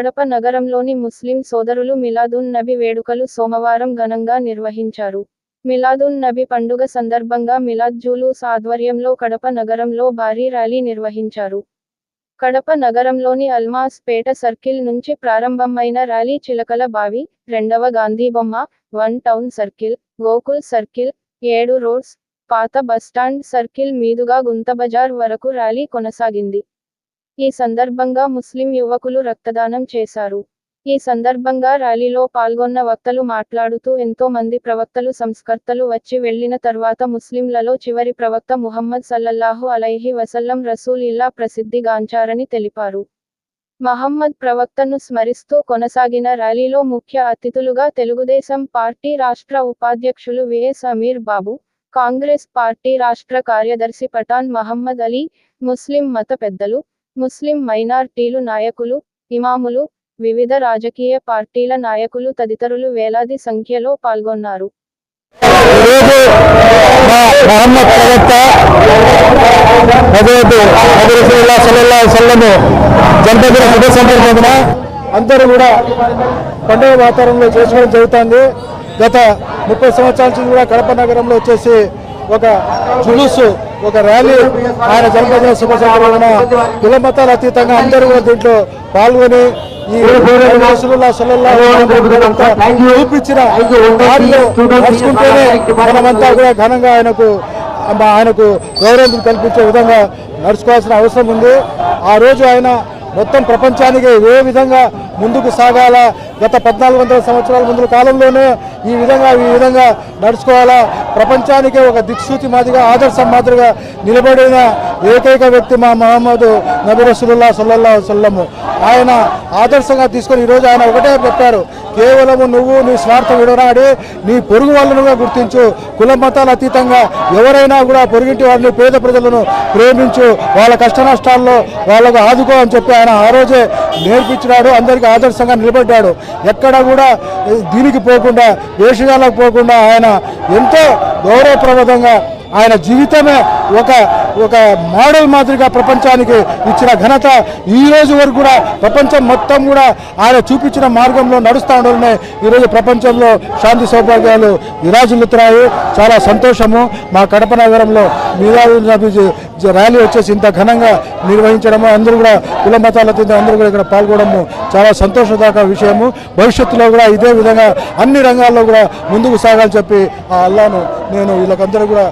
కడప నగరంలోని ముస్లిం సోదరులు మిలాదున్ నబి వేడుకలు సోమవారం ఘనంగా నిర్వహించారు. మిలాదున్ నబి పండుగ సందర్భంగా మిలాద్ జూలూస్ ఆధ్వర్యంలో కడప నగరంలో భారీ ర్యాలీ నిర్వహించారు. కడప నగరంలోని అల్మాస్ పేట సర్కిల్ నుంచి ప్రారంభమైన ర్యాలీ చిలకల బావి, 2వ Gandhibomma, 1 town circle, Gokul circle, 7 roads, పాత బస్టాండ్ సర్కిల్ మీదుగా గుంతబజార్ వరకు ర్యాలీ కొనసాగింది. ఈ సందర్భంగా ముస్లిం యువకులు రక్తదానం చేశారు. ఈ సందర్భంగా ర్యాలీలో పాల్గొన్న వక్తలు మాట్లాడుతూ ఎంతో మంది ప్రవక్తలు సంస్కర్తలు వచ్చి వెళ్లిన తర్వాత ముస్లింలలో చివరి ప్రవక్త ముహమ్మద్ సల్లల్లాహు అలైహి వసల్లం రసూల్ ఇలా ప్రసిద్ధి గాంచారని తెలిపారు. మహమ్మద్ ప్రవక్తను స్మరిస్తూ కొనసాగిన ర్యాలీలో ముఖ్య అతిథులుగా తెలుగుదేశం పార్టీ రాష్ట్ర ఉపాధ్యక్షులు విఎస్ అమీర్ బాబు, కాంగ్రెస్ పార్టీ రాష్ట్ర కార్యదర్శి పఠాన్ మహమ్మద్ అలీ, ముస్లిం మత పెద్దలు, ముస్లిం మైనార్టీలు నాయకులు, ఇమాములు, వివిధ రాజకీయ పార్టీల నాయకులు తదితరులు వేలాది సంఖ్యలో పాల్గొన్నారు. అందరూ కూడా పండుగ వాతావరణంలో చేసుకోవడం జరుగుతుంది. గత 30 సంవత్సరాల నుంచి కూడా కడప నగరంలో వచ్చేసి ఒక జులుసు, ఒక ర్యాలీ ఆయన జన్మదిన శుభ సందర్భంగా కుల మతాల అతీతంగా అందరూ కూడా దీంట్లో పాల్గొని ఈ రసూలుల్లాహి సల్లల్లాహు అలైహి వసల్లం చూపించిన దారిలో నడుచుకుంటేనే మనమంతా కూడా ఘనంగా ఆయనకు గౌరవం కల్పించే విధంగా నడుచుకోవాల్సిన అవసరం ఉంది. ఆ రోజు ఆయన మొత్తం ప్రపంచానికి ఏ విధంగా ముందుకు సాగాల, గత 1400 సంవత్సరాల ముందు కాలంలోనే ఈ విధంగా నడుచుకోవాలా, ప్రపంచానికే ఒక దిక్సూచి మాదిరిగా ఆదర్శం మాదిరిగా నిలబడిన ఏకైక వ్యక్తి మా మహమ్మద్ నబీ రసూలుల్లాహి సల్లల్లాహు అలైహి వసల్లం. ఆయన ఆదర్శంగా తీసుకొని ఈరోజు ఆయన ఒకటే చెప్పారు, కేవలము నువ్వు నీ స్వార్థం విడనాడి నీ పొరుగు వాళ్ళనుగా గుర్తించు, కుల మతాల అతీతంగా ఎవరైనా కూడా పొరుగింటి వారిని, పేద ప్రజలను ప్రేమించు, వాళ్ళ కష్ట నష్టాల్లో వాళ్ళకు ఆదుకో అని చెప్పి ఆయన ఆ రోజే నేర్పించినాడు. అందరికీ ఆదర్శంగా నిలబడ్డాడు. ఎక్కడ కూడా దీనికి పోకుండా, వేషగాలకు పోకుండా ఆయన ఎంతో గౌరవప్రదంగా ఆయన జీవితమే ఒక మోడల్ మాదిరిగా ప్రపంచానికి ఇచ్చిన ఘనత ఈ రోజు వరకు కూడా ప్రపంచం మొత్తం కూడా ఆయన చూపించిన మార్గంలో నడుస్తూ ఉండడమే ఈరోజు ప్రపంచంలో శాంతి సౌభాగ్యాలు విరాజిల్లుతున్నాయి. చాలా సంతోషము. మా కడప నగరంలో మిలాదున్ నబీ ర్యాలీ వచ్చేసి ఇంత ఘనంగా నిర్వహించడము, అందరూ కూడా కుల మతాల అందరూ కూడా ఇక్కడ పాల్గొనడము చాలా సంతోషదాయక విషయము. భవిష్యత్తులో కూడా ఇదే విధంగా అన్ని రంగాల్లో కూడా ముందుకు సాగాలని చెప్పి ఆ అల్లాను నేను వీళ్ళకందరూ కూడా